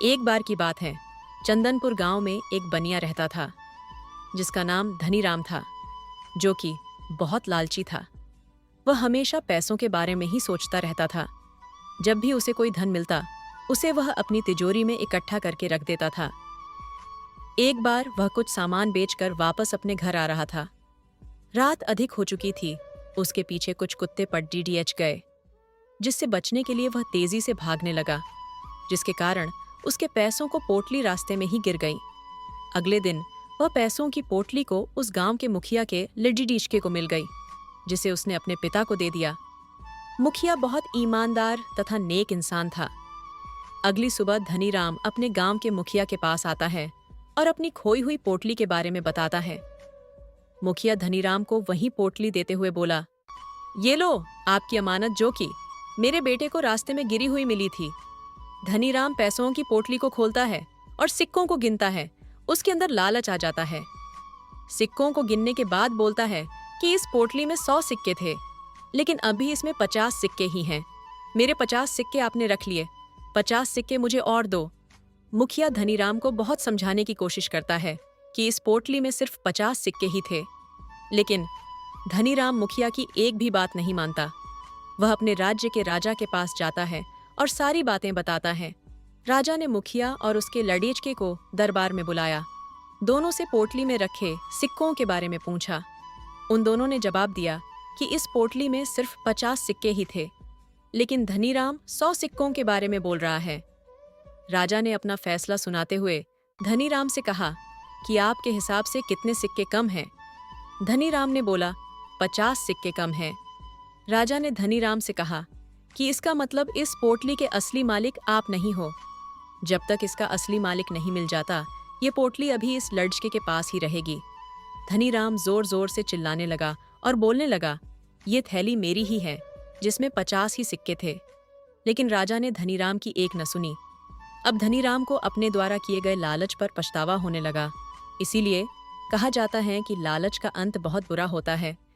एक बार की बात है, चंदनपुर गांव में एक बनिया रहता था जिसका नाम धनीराम था, जो कि बहुत लालची था। वह हमेशा पैसों के बारे में ही सोचता रहता था। जब भी उसे कोई धन मिलता, उसे वह अपनी तिजोरी में इकट्ठा करके रख देता था। एक बार वह कुछ सामान बेचकर वापस अपने घर आ रहा था। रात अधिक हो चुकी थी। उसके पीछे कुछ कुत्ते पटडीडीएच गए, जिससे बचने के लिए वह तेजी से भागने लगा, जिसके कारण उसके पैसों को पोटली रास्ते में ही गिर गई। अगले दिन वह पैसों की पोटली को उस गांव के मुखिया के लड्डीडीचके को मिल गई, जिसे उसने अपने पिता को दे दिया। मुखिया बहुत ईमानदार तथा नेक इंसान था। अगली सुबह धनीराम अपने गांव के मुखिया के पास आता है और अपनी खोई हुई पोटली के बारे में बताता है। मुखिया धनीराम को वही पोटली देते हुए बोला, ये लो आपकी अमानत, जो कि मेरे बेटे को रास्ते में गिरी हुई मिली थी। धनीराम पैसों की पोटली को खोलता है और सिक्कों को गिनता है। उसके अंदर लालच आ जाता है। सिक्कों को गिनने के बाद बोलता है कि इस पोटली में 100 सिक्के थे, लेकिन अभी इसमें 50 सिक्के ही हैं। मेरे 50 सिक्के आपने रख लिए, 50 सिक्के मुझे और दो। मुखिया धनीराम को बहुत समझाने की कोशिश करता है कि इस पोटली में सिर्फ 50 सिक्के ही थे, लेकिन धनीराम मुखिया की एक भी बात नहीं मानता। वह अपने राज्य के राजा के पास जाता है और सारी बातें बताता है। राजा ने मुखिया और उसके लड़ेचके को दरबार में बुलाया। दोनों से पोटली में रखे सिक्कों के बारे में पूछा। उन दोनों ने जवाब दिया कि इस पोटली में सिर्फ 50 सिक्के ही थे, लेकिन धनीराम 100 सिक्कों के बारे में बोल रहा है। राजा ने अपना फैसला सुनाते हुए धनीराम से कहा कि आपके हिसाब से कितने सिक्के कम हैं? धनीराम ने बोला, 50 सिक्के कम हैं। राजा ने धनीराम से कहा कि इसका मतलब इस पोटली के असली मालिक आप नहीं हो। जब तक इसका असली मालिक नहीं मिल जाता, ये पोटली अभी इस लड़के के पास ही रहेगी। धनीराम जोर जोर से चिल्लाने लगा और बोलने लगा, ये थैली मेरी ही है जिसमें 50 ही सिक्के थे। लेकिन राजा ने धनीराम की एक न सुनी। अब धनीराम को अपने द्वारा किए गए लालच पर पछतावा होने लगा। इसीलिए कहा जाता है कि लालच का अंत बहुत बुरा होता है।